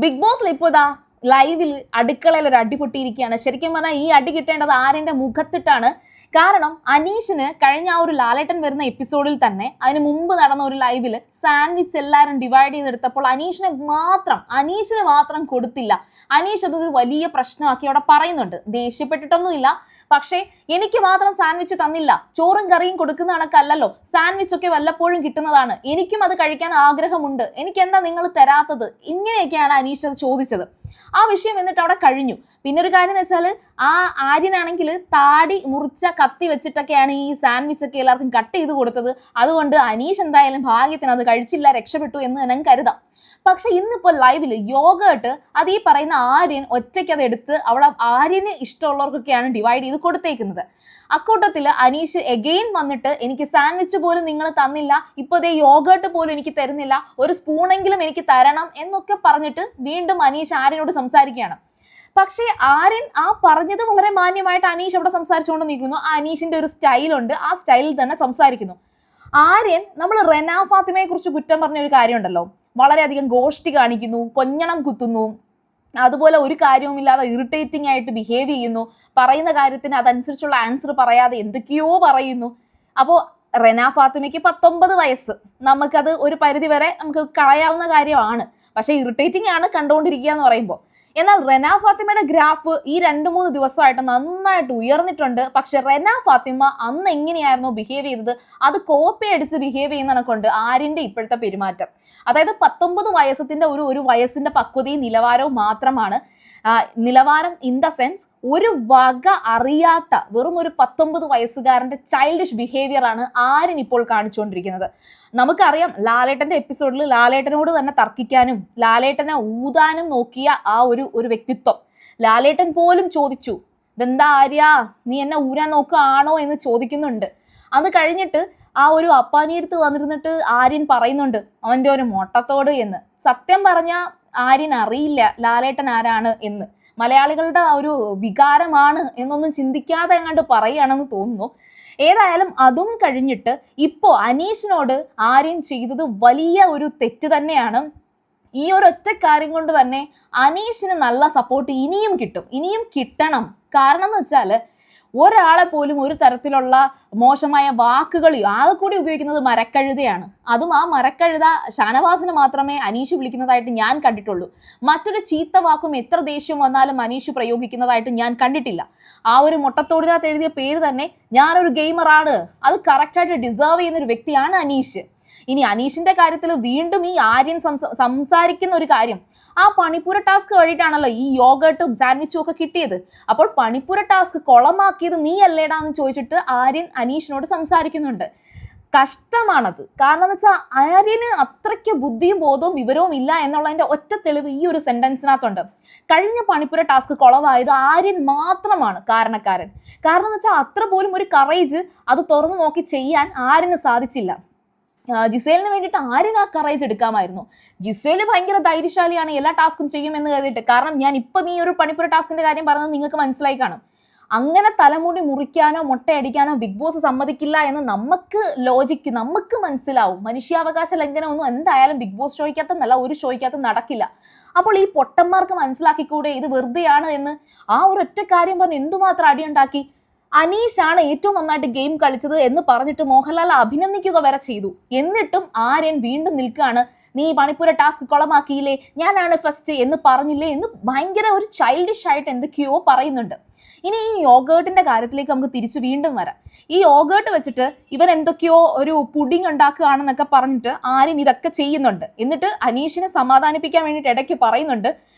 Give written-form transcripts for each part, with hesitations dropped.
Big ബോസിൽ ഇപ്പോൾ ഇതാ ലൈവിൽ അടുക്കളയിൽ ഒരു അടി പൊട്ടിയിരിക്കുകയാണ്. ശരിക്കും പറഞ്ഞാൽ ഈ അടി കിട്ടേണ്ടത് ആര്യന്റെ മുഖത്തിട്ടാണ്. കാരണം അനീഷിന് കഴിഞ്ഞ ആ ഒരു ലാലേട്ടൻ വരുന്ന എപ്പിസോഡിൽ തന്നെ അതിന് മുമ്പ് നടന്ന ഒരു ലൈവില് സാൻഡ്വിച്ച് എല്ലാവരും ഡിവൈഡ് ചെയ്തെടുത്തപ്പോൾ അനീഷിന് മാത്രം കൊടുത്തില്ല. അനീഷ് അതൊരു വലിയ പ്രശ്നമാക്കി അവിടെ പറയുന്നുണ്ട്. ദേഷ്യപ്പെട്ടിട്ടൊന്നുമില്ല, പക്ഷേ എനിക്ക് മാത്രം സാൻഡ്വിച്ച് തന്നില്ല, ചോറും കറിയും കൊടുക്കുന്ന കണക്കല്ലല്ലോ, സാൻഡ്വിച്ച് ഒക്കെ വല്ലപ്പോഴും കിട്ടുന്നതാണ്, എനിക്കും അത് കഴിക്കാൻ ആഗ്രഹമുണ്ട്, എനിക്ക് എന്താ നിങ്ങൾ തരാത്തത്, ഇങ്ങനെയൊക്കെയാണ് അനീഷ് അത് ചോദിച്ചത്. ആ വിഷയം എന്നിട്ട് അവിടെ കഴിഞ്ഞു. പിന്നെ ഒരു കാര്യം എന്ന് വെച്ചാൽ ആ ആര്യനാണെങ്കിൽ താടി മുറിച്ച കത്തി വെച്ചിട്ടൊക്കെയാണ് ഈ സാൻഡ്വിച്ച് ഒക്കെ എല്ലാവർക്കും കട്ട് ചെയ്ത് കൊടുത്തത്. അതുകൊണ്ട് അനീഷ് എന്തായാലും ഭാഗ്യത്തിന് അത് കഴിച്ചില്ല, രക്ഷപ്പെട്ടു എന്ന് തന്നെ കരുതാം. പക്ഷെ ഇന്നിപ്പോൾ ലൈവില് യോഗട്ട് അത് ഈ പറയുന്ന ആര്യൻ ഒറ്റയ്ക്ക് അത് എടുത്ത് അവിടെ ആര്യന് ഇഷ്ടമുള്ളവർക്കൊക്കെയാണ് ഡിവൈഡ് ചെയ്ത് കൊടുത്തേക്കുന്നത്. അക്കൂട്ടത്തിൽ അനീഷ് എഗെയിൻ വന്നിട്ട് എനിക്ക് സാൻഡ്വിച്ച് പോലും നിങ്ങൾ തന്നില്ല, ഇപ്പോൾ ദേ യോഗട്ട് പോലും എനിക്ക് തരുന്നില്ല, ഒരു സ്പൂണെങ്കിലും എനിക്ക് തരണം എന്നൊക്കെ പറഞ്ഞിട്ട് വീണ്ടും അനീഷ് ആര്യനോട് സംസാരിക്കുകയാണ്. പക്ഷേ ആര്യൻ ആ പറഞ്ഞത് വളരെ മാന്യമായിട്ട് അനീഷ് അവിടെ സംസാരിച്ചുകൊണ്ട് നിൽക്കുന്നു. ആ അനീഷിന്റെ ഒരു സ്റ്റൈലുണ്ട്, ആ സ്റ്റൈലിൽ തന്നെ സംസാരിക്കുന്നു. ആര്യൻ നമ്മൾ റെന ഫാത്തിമയെ കുറിച്ച് കുറ്റം പറഞ്ഞ ഒരു കാര്യമുണ്ടല്ലോ, വളരെയധികം ഗോഷ്ടി കാണിക്കുന്നു, കൊഞ്ഞണം കുത്തുന്നു, അതുപോലെ ഒരു കാര്യവുമില്ലാതെ ഇറിറ്റേറ്റിംഗ് ആയിട്ട് ബിഹേവ് ചെയ്യുന്നു, പറയുന്ന കാര്യത്തിന് അതനുസരിച്ചുള്ള ആൻസർ പറയാതെ എന്തൊക്കെയോ പറയുന്നു. അപ്പോൾ റെന ഫാത്തിമയ്ക്ക് 19 വയസ്സ്, നമുക്കത് ഒരു പരിധി വരെ നമുക്ക് കളയാവുന്ന കാര്യമാണ്. പക്ഷെ ഇറിറ്റേറ്റിംഗ് ആണ് കണ്ടുകൊണ്ടിരിക്കുക എന്ന് പറയുമ്പോൾ. എന്നാൽ റെന ഫാത്തിമയുടെ ഗ്രാഫ് ഈ 2-3 ദിവസമായിട്ട് നന്നായിട്ട് ഉയർന്നിട്ടുണ്ട്. പക്ഷെ റെന ഫാത്തിമ അന്ന് എങ്ങനെയായിരുന്നു ബിഹേവ് ചെയ്തത്, അത് കോപ്പി അടിച്ച് ബിഹേവ് ചെയ്യുന്നതിനെ കൊണ്ട് ആര്യന്റെ ഇപ്പോഴത്തെ പെരുമാറ്റം, അതായത് 19 വയസ്സിന്റെ ഒരു വയസ്സിന്റെ പക്വതയും നിലവാരവും മാത്രമാണ്. നിലവാരം ഇൻ ദ സെൻസ് ഒരു വക അറിയാത്ത വെറും ഒരു 19 വയസ്സുകാരന്റെ ചൈൽഡിഷ് ബിഹേവിയർ ആണ് ആര്യൻ ഇപ്പോൾ കാണിച്ചുകൊണ്ടിരിക്കുന്നത്. നമുക്കറിയാം ലാലേട്ടന്റെ എപ്പിസോഡിൽ ലാലേട്ടനോട് തന്നെ തർക്കിക്കാനും ലാലേട്ടനെ ഊതാനും നോക്കിയ ആ ഒരു വ്യക്തിത്വം. ലാലേട്ടൻ പോലും ചോദിച്ചു, ഇതെന്താ ആര്യ നീ എന്നെ ഊരാൻ നോക്കുകയാണോ എന്ന് ചോദിക്കുന്നുണ്ട്. അത് കഴിഞ്ഞിട്ട് ആ ഒരു അപ്പാനിയെടുത്ത് വന്നിരുന്നിട്ട് ആര്യൻ പറയുന്നുണ്ട് അവന്റെ ഒരു മൊട്ടത്തോട് എന്ന്. സത്യം പറഞ്ഞ ആര്യൻ അറിയില്ല ലാലേട്ടൻ ആരാണ് എന്ന്, മലയാളികളുടെ ഒരു വികാരമാണ് എന്നൊന്നും ചിന്തിക്കാതെ എങ്ങാണ്ട് പറയുകയാണെന്ന് തോന്നുന്നു. ഏതായാലും അതും കഴിഞ്ഞിട്ട് ഇപ്പോൾ അനീഷിനോട് ആര്യൻ ചെയ്തത് വലിയ ഒരു തെറ്റ് തന്നെയാണ്. ഈ ഒരൊറ്റ കാര്യം കൊണ്ട് തന്നെ അനീഷിന് നല്ല സപ്പോർട്ട് ഇനിയും കിട്ടണം. കാരണം എന്ന് വെച്ചാൽ ഒരാളെ പോലും ഒരു തരത്തിലുള്ള മോശമായ വാക്കുകൾ ആകെ കൂടി ഉപയോഗിക്കുന്നത് മരക്കഴുതയാണ്. അതും ആ മരക്കഴുത ഷാനവാസിന് മാത്രമേ അനീഷ് വിളിക്കുന്നതായിട്ട് ഞാൻ കണ്ടിട്ടുള്ളൂ. മറ്റൊരു ചീത്ത വാക്കും എത്ര ദേഷ്യം വന്നാലും അനീഷ് പ്രയോഗിക്കുന്നതായിട്ട് ഞാൻ കണ്ടിട്ടില്ല. ആ ഒരു മുട്ടത്തോടിനകത്ത് എഴുതിയ പേര് തന്നെ ഞാനൊരു ഗെയിമറാണ്, അത് കറക്റ്റായിട്ട് ഡിസേർവ് ചെയ്യുന്ന ഒരു വ്യക്തിയാണ് അനീഷ്. ഇനി അനീഷിന്റെ കാര്യത്തിൽ വീണ്ടും ഈ ആര്യൻ സംസാരിക്കുന്ന ഒരു കാര്യം, ആ പണിപ്പുര ടാസ്ക് വഴിയിട്ടാണല്ലോ ഈ യോഗട്ടും സാൻഡ്വിച്ചും ഒക്കെ കിട്ടിയത്. അപ്പോൾ പണിപ്പുര ടാസ്ക് കൊളമാക്കിയത് നീ അല്ലേടാന്ന് ചോദിച്ചിട്ട് ആര്യൻ അനീഷിനോട് സംസാരിക്കുന്നുണ്ട്. കഷ്ടമാണത്. കാരണം എന്ന് വെച്ചാൽ ആര്യന് അത്രയ്ക്ക് ബുദ്ധിയും ബോധവും വിവരവും ഇല്ല എന്നുള്ളതിന്റെ ഒറ്റ തെളിവ് ഈ ഒരു സെന്റൻസിനകത്തുണ്ട്. കഴിഞ്ഞ പണിപ്പുര ടാസ്ക് കൊളവായത് ആര്യൻ മാത്രമാണ് കാരണക്കാരൻ. കാരണം എന്ന് വെച്ചാൽ അത്ര പോലും ഒരു കറേജ് അത് തുറന്നു നോക്കി ചെയ്യാൻ ആര്യന് സാധിച്ചില്ല. ജിസേലിന് വേണ്ടിയിട്ട് ആര്യൻ ആ കറേജ് എടുക്കാമായിരുന്നു. ജിസേല് ഭയങ്കര ധൈര്യശാലിയാണ്, എല്ലാ ടാസ്കും ചെയ്യുമെന്ന് കരുതിയിട്ട്. കാരണം ഞാൻ ഇപ്പം ഈ ഒരു പണിപ്പുര ടാസ്കിന്റെ കാര്യം പറഞ്ഞത് നിങ്ങൾക്ക് മനസ്സിലായി കാണും. അങ്ങനെ തലമുടി മുറിക്കാനോ മുട്ടയടിക്കാനോ ബിഗ് ബോസ് സമ്മതിക്കില്ല എന്ന് നമുക്ക് മനസ്സിലാവും. മനുഷ്യാവകാശ ലംഘനമൊന്നും എന്തായാലും ബിഗ് ബോസ് ഷോയ്ക്കകത്തെന്നല്ല ഒരു ഷോയ്ക്കകത്ത് നടക്കില്ല. അപ്പോൾ ഈ പൊട്ടന്മാർക്ക് മനസ്സിലാക്കിക്കൂടെ ഇത് വെറുതെയാണ് എന്ന്? ആ ഒരൊറ്റ കാര്യം പറഞ്ഞ് എന്തുമാത്രം അടിയുണ്ടാക്കി. അനീഷാണ് ഏറ്റവും നന്നായിട്ട് ഗെയിം കളിച്ചത് എന്ന് പറഞ്ഞിട്ട് മോഹൻലാൽ അഭിനന്ദിക്കുക വരെ ചെയ്തു. എന്നിട്ടും ആര്യൻ വീണ്ടും നിൽക്കുകയാണ്, നീ മണിപ്പൂര ടാസ്ക് കൊളമാക്കിയില്ലേ, ഞാനാണ് ഫസ്റ്റ് എന്ന് പറഞ്ഞില്ലേ എന്ന് ഭയങ്കര ഒരു ചൈൽഡിഷ് ആയിട്ട് എന്തൊക്കെയോ പറയുന്നുണ്ട്. ഇനി ഈ യോഗേട്ടിന്റെ കാര്യത്തിലേക്ക് നമുക്ക് തിരിച്ചു വീണ്ടും വരാം. ഈ യോഗേട്ട് വെച്ചിട്ട് ഇവൻ എന്തൊക്കെയോ ഒരു പുഡിംഗ് ഉണ്ടാക്കുകയാണെന്നൊക്കെ പറഞ്ഞിട്ട് ആര്യൻ ഇതൊക്കെ ചെയ്യുന്നുണ്ട്. എന്നിട്ട് അനീഷിനെ സമാധാനിപ്പിക്കാൻ വേണ്ടിയിട്ട് ഇടയ്ക്ക് പറയുന്നുണ്ട്,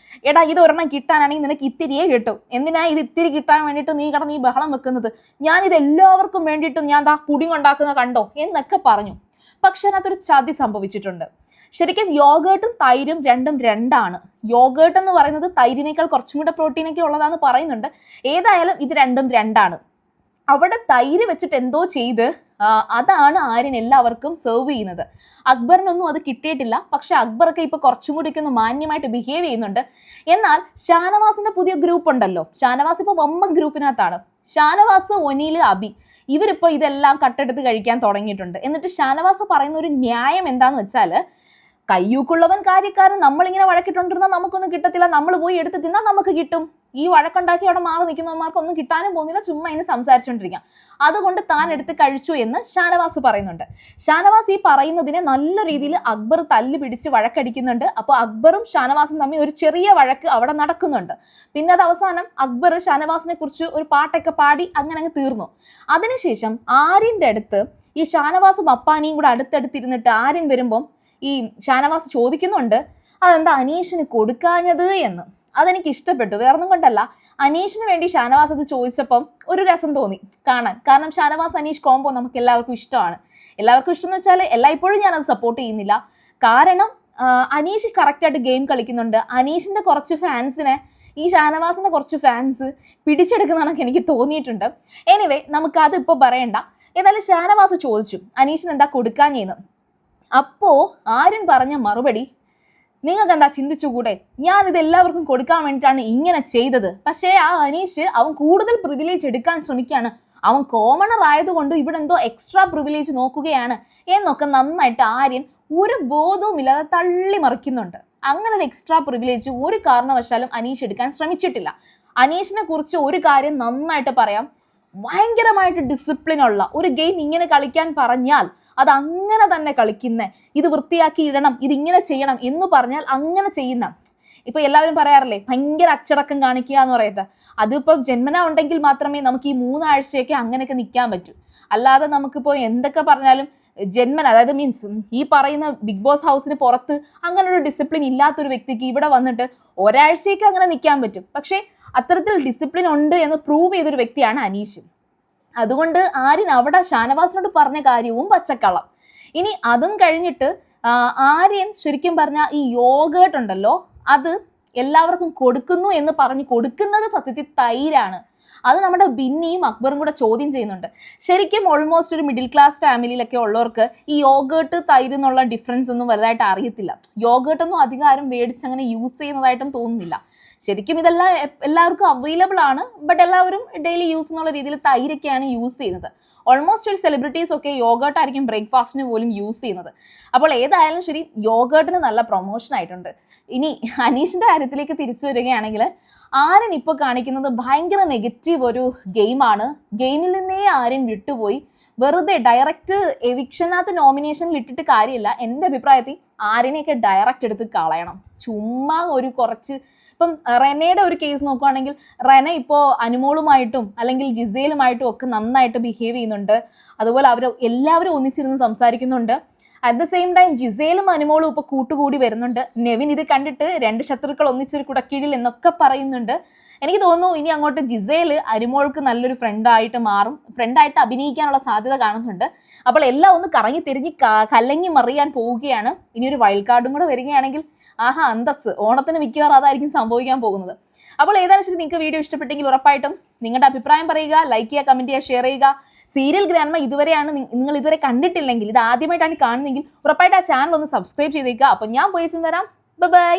എടാ ഇത് ഒരെണ്ണം കിട്ടാനാണെങ്കിൽ നിനക്ക് ഇത്തിരിയേ കിട്ടും, എന്തിനാ ഇത് ഇത്തിരി കിട്ടാൻ വേണ്ടിയിട്ട് നീ കിടന്ന് ഈ ബഹളം വെക്കുന്നത്, ഞാനിത് എല്ലാവർക്കും വേണ്ടിയിട്ട് ഞാൻ പുഡിംഗ് ഉണ്ടാക്കുന്ന കണ്ടോ എന്നൊക്കെ പറഞ്ഞു. പക്ഷെ അതിനകത്തൊരു ചതി സംഭവിച്ചിട്ടുണ്ട്. ശരിക്കും യോഗേട്ടും തൈരും രണ്ടും രണ്ടാണ്. യോഗേട്ട് എന്ന് പറയുന്നത് തൈരിനേക്കാൾ കുറച്ചും കൂടെ പ്രോട്ടീനൊക്കെ ഉള്ളതാന്ന് പറയുന്നുണ്ട്. ഏതായാലും ഇത് രണ്ടും രണ്ടാണ്. അവിടെ തൈര് വെച്ചിട്ട് എന്തോ ചെയ്ത് അതാണ് ആര്യൻ എല്ലാവർക്കും സെർവ് ചെയ്യുന്നത്. അക്ബറിനൊന്നും അത് കിട്ടിയിട്ടില്ല. പക്ഷെ അക്ബറൊക്കെ ഇപ്പൊ കുറച്ചും കൂടിയൊക്കെ ഒന്ന് മാന്യമായിട്ട് ബിഹേവ് ചെയ്യുന്നുണ്ട്. എന്നാൽ ഷാനവാസിന്റെ പുതിയ ഗ്രൂപ്പ് ഉണ്ടല്ലോ, ഷാനവാസ് ഇപ്പൊ വമ്പൻ ഗ്രൂപ്പിനകത്താണ്. ഷാനവാസ്, ഒനീല്, അബി ഇവരിപ്പോ ഇതെല്ലാം കട്ടെടുത്ത് കഴിക്കാൻ തുടങ്ങിയിട്ടുണ്ട്. എന്നിട്ട് ഷാനവാസ് പറയുന്ന ഒരു ന്യായം എന്താന്ന് വെച്ചാൽ കയ്യൂക്കുള്ളവൻ കാര്യക്കാരൻ, നമ്മളിങ്ങനെ വഴക്കിട്ടോണ്ടിരുന്നാൽ നമുക്കൊന്നും കിട്ടത്തില്ല, നമ്മൾ പോയി എടുത്ത് തിന്നാൽ നമുക്ക് കിട്ടും. ഈ വഴക്കുണ്ടാക്കി അവിടെ മാറി നിൽക്കുന്നവന്മാർക്കൊന്നും കിട്ടാനും പോകുന്നില്ല, ചുമ്മാ ഇങ്ങനെ സംസാരിച്ചുകൊണ്ടിരിക്കാം. അതുകൊണ്ട് താൻ എടുത്ത് കഴിച്ചു എന്ന് ഷാനവാസ് പറയുന്നുണ്ട്. ഷാനവാസ് ഈ പറയുന്നതിനെ നല്ല രീതിയിൽ അക്ബർ തല്ലി പിടിച്ച് വഴക്കടിക്കുന്നുണ്ട്. അപ്പോൾ അക്ബറും ഷാനവാസും തമ്മിൽ ഒരു ചെറിയ വഴക്ക് അവിടെ നടക്കുന്നുണ്ട്. പിന്നെ അത് അവസാനം അക്ബർ ഷാനവാസിനെ കുറിച്ച് ഒരു പാട്ടൊക്കെ പാടി അങ്ങനെ അങ്ങ് തീർന്നു. അതിനുശേഷം ആര്യന്റെ അടുത്ത് ഈ ഷാനവാസും അപ്പാനിയും കൂടെ അടുത്തടുത്തിരുന്നിട്ട് ആര്യൻ വരുമ്പം ഈ ഷാനവാസ് ചോദിക്കുന്നുണ്ട് അതെന്താ അനീഷിന് കൊടുക്കാഞ്ഞത് എന്ന്. അതെനിക്ക് ഇഷ്ടപ്പെട്ടു, വേറൊന്നും കൊണ്ടല്ല, അനീഷിന് വേണ്ടി ഷാനവാസ് അത് ചോദിച്ചപ്പം ഒരു രസം തോന്നി കാണാൻ. കാരണം ഷാനവാസ് അനീഷ് കോംബോ നമുക്ക് എല്ലാവർക്കും ഇഷ്ടമാണ്. എല്ലാവർക്കും ഇഷ്ടം എന്ന് വെച്ചാൽ എല്ലായ്പ്പോഴും ഞാനത് സപ്പോർട്ട് ചെയ്യുന്നില്ല. കാരണം അനീഷ് കറക്റ്റായിട്ട് ഗെയിം കളിക്കുന്നുണ്ട്. അനീഷിന്റെ കുറച്ച് ഫാൻസിനെ ഈ ഷാനവാസിന്റെ കുറച്ച് ഫാൻസ് പിടിച്ചെടുക്കുന്നതാണെന്ന് എനിക്ക് തോന്നിയിട്ടുണ്ട്. എനിവേ നമുക്കത് ഇപ്പോൾ പറയണ്ട. എന്നാലും ഷാനവാസ് ചോദിച്ചു അനീഷിന് എന്താ കൊടുക്കാഞ്ഞെന്ന്. അപ്പോ ആര്യൻ പറഞ്ഞ മറുപടി, നിങ്ങൾക്ക് എന്താ ചിന്തിച്ചുകൂടെ, ഞാനിത് എല്ലാവർക്കും കൊടുക്കാൻ വേണ്ടിയിട്ടാണ് ഇങ്ങനെ ചെയ്തത്. പക്ഷേ ആ അനീഷ് അവൻ കൂടുതൽ പ്രിവിലേജ് എടുക്കാൻ ശ്രമിക്കുകയാണ്, അവൻ കോമണർ ആയതുകൊണ്ട് ഇവിടെ എന്തോ എക്സ്ട്രാ പ്രിവിലേജ് നോക്കുകയാണ് എന്നൊക്കെ നന്നായിട്ട് ആര്യൻ ഒരു ബോധവും ഇല്ലാതെ തള്ളി മറിക്കുന്നുണ്ട്. അങ്ങനെ ഒരു എക്സ്ട്രാ പ്രിവിലേജ് ഒരു കാരണവശാലും അനീഷ് എടുക്കാൻ ശ്രമിച്ചിട്ടില്ല. അനീഷിനെ കുറിച്ച് ഒരു കാര്യം നന്നായിട്ട് പറയാം, ഭയങ്കരമായിട്ട് ഡിസിപ്ലിൻ ഉള്ള ഒരു ഗെയിം ഇങ്ങനെ കളിക്കാൻ പറഞ്ഞാൽ അത് അങ്ങനെ തന്നെ കളിക്കുന്ന, ഇത് വൃത്തിയാക്കി ഇടണം, ഇതിങ്ങനെ ചെയ്യണം എന്ന് പറഞ്ഞാൽ അങ്ങനെ ചെയ്യുന്ന. ഇപ്പൊ എല്ലാവരും പറയാറില്ലേ ഭയങ്കര അച്ചടക്കം കാണിക്കുക എന്ന് പറയുന്നത്, അതിപ്പോ ജന്മന ഉണ്ടെങ്കിൽ മാത്രമേ നമുക്ക് ഈ 3 ആഴ്ചയൊക്കെ അങ്ങനെയൊക്കെ നിൽക്കാൻ പറ്റൂ. അല്ലാതെ നമുക്കിപ്പോ എന്തൊക്കെ പറഞ്ഞാലും ജന്മന, അതായത് മീൻസ് ഈ പറയുന്ന ബിഗ് ബോസ് ഹൗസിന് പുറത്ത് അങ്ങനെ ഒരു ഡിസിപ്ലിൻ ഇല്ലാത്തൊരു വ്യക്തിക്ക് ഇവിടെ വന്നിട്ട് ഒരാഴ്ചയ്ക്ക് അങ്ങനെ നിൽക്കാൻ പറ്റും. പക്ഷേ അത്തരത്തിൽ ഡിസിപ്ലിൻ ഉണ്ട് എന്ന് പ്രൂവ് ചെയ്തൊരു വ്യക്തിയാണ് അനീഷ്. അതുകൊണ്ട് ആര്യൻ അവിടെ ഷാനവാസിനോട് പറഞ്ഞ കാര്യവും പച്ചക്കള്ളം. ഇനി അതും കഴിഞ്ഞിട്ട് ആര്യൻ ശരിക്കും പറഞ്ഞാൽ ഈ യോഗേർട്ട് ഉണ്ടല്ലോ അത് എല്ലാവർക്കും കൊടുക്കുന്നു എന്ന് പറഞ്ഞ് കൊടുക്കുന്നത് സത്യത്തിൽ തൈരാണ്. അത് നമ്മുടെ ബിന്നിയും അക്ബറും കൂടെ ചോദ്യം ചെയ്യുന്നുണ്ട്. ശരിക്കും ഓൾമോസ്റ്റ് ഒരു മിഡിൽ ക്ലാസ് ഫാമിലിയിലൊക്കെ ഉള്ളവർക്ക് ഈ യോഗേർട്ട് തൈര് എന്നുള്ള ഡിഫറൻസ് ഒന്നും വലുതായിട്ട് അറിയത്തില്ല. യോഗേർട്ടൊന്നും അധികം ആരും മേടിച്ച് അങ്ങനെ യൂസ് ചെയ്യുന്നതായിട്ടും തോന്നുന്നില്ല. ശരിക്കും ഇതെല്ലാം എല്ലാവർക്കും അവൈലബിൾ ആണ്, ബട്ട് എല്ലാവരും ഡെയിലി യൂസ് എന്നുള്ള രീതിയിൽ തൈരൊക്കെയാണ് യൂസ് ചെയ്യുന്നത്. ഓൾമോസ്റ്റ് ഒരു സെലിബ്രിറ്റീസ് ഒക്കെ യോഗേർട്ട് ആയിരിക്കും ബ്രേക്ക്ഫാസ്റ്റിന് പോലും യൂസ് ചെയ്യുന്നത്. അപ്പോൾ ഏതായാലും ശരി, യോഗേർട്ടിന് നല്ല പ്രൊമോഷൻ ആയിട്ടുണ്ട്. ഇനി അനീഷിന്റെ കാര്യത്തിലേക്ക് തിരിച്ചു വരികയാണെങ്കിൽ ആര്യൻ ഇപ്പോൾ കാണിക്കുന്നത് ഭയങ്കര നെഗറ്റീവ് ഒരു ഗെയിമാണ്. ഗെയിമിൽ നിന്നേ ആര്യൻ വിട്ടുപോയി വെറുതെ ഡയറക്റ്റ് എവിക്ഷനകത്ത് നോമിനേഷനിൽ ഇട്ടിട്ട് കാര്യമില്ല. എൻ്റെ അഭിപ്രായത്തിൽ ആര്യനെയൊക്കെ ഡയറക്റ്റ് എടുത്ത് കളയണം. ചുമ്മാ ഒരു കുറച്ച് ഇപ്പം റെനയുടെ ഒരു കേസ് നോക്കുകയാണെങ്കിൽ റെന ഇപ്പോൾ അനുമോളുമായിട്ടും അല്ലെങ്കിൽ ജിസേലുമായിട്ടും ഒക്കെ നന്നായിട്ട് ബിഹേവ് ചെയ്യുന്നുണ്ട്. അതുപോലെ എല്ലാവരും ഒന്നിച്ചിരുന്ന് സംസാരിക്കുന്നുണ്ട്. അറ്റ് ദ സെയിം ടൈം ജിസേലും അനുമോളും ഇപ്പോൾ കൂട്ടുകൂടി വരുന്നുണ്ട്. നെവിൻ ഇത് കണ്ടിട്ട് 2 ശത്രുക്കൾ ഒന്നിച്ചൊരു കുടക്കീഴിൽ എന്നൊക്കെ പറയുന്നുണ്ട്. എനിക്ക് തോന്നുന്നു ഇനി അങ്ങോട്ട് ജിസേൽ അനുമോൾക്ക് നല്ലൊരു ഫ്രണ്ടായിട്ട് മാറും, ഫ്രണ്ടായിട്ട് അഭിനയിക്കാനുള്ള സാധ്യത കാണുന്നുണ്ട്. അപ്പോൾ എല്ലാം ഒന്ന് കറങ്ങി തിരിഞ്ഞ് കലങ്ങി മറിയാൻ പോവുകയാണ്. ഇനി ഒരു വൈൽഡ് കാർഡും കൂടെ വരികയാണെങ്കിൽ ആഹാ അന്തസ്, ഓണത്തിന് മിക്കവാറും അതായിരിക്കും സംഭവിക്കാൻ പോകുന്നത്. അപ്പോൾ ഏതായാലും ശരി, നിങ്ങൾക്ക് വീഡിയോ ഇഷ്ടപ്പെട്ടെങ്കിൽ ഉറപ്പായിട്ടും നിങ്ങളുടെ അഭിപ്രായം പറയുക, ലൈക്ക് ചെയ്യുക, കമന്റ് ചെയ്യുക, ഷെയർ ചെയ്യുക. സീരിയൽ ഗ്രാൻഡ്മ നിങ്ങൾ ഇതുവരെ കണ്ടിട്ടില്ലെങ്കിൽ, ഇത് ആദ്യമായിട്ടാണ് കാണുന്നതെങ്കിൽ ഉറപ്പായിട്ട് ആ ചാനൽ ഒന്ന് സബ്സ്ക്രൈബ് ചെയ്തേക്കുക. അപ്പോൾ ഞാൻ പോയി വരാം. ബൈ.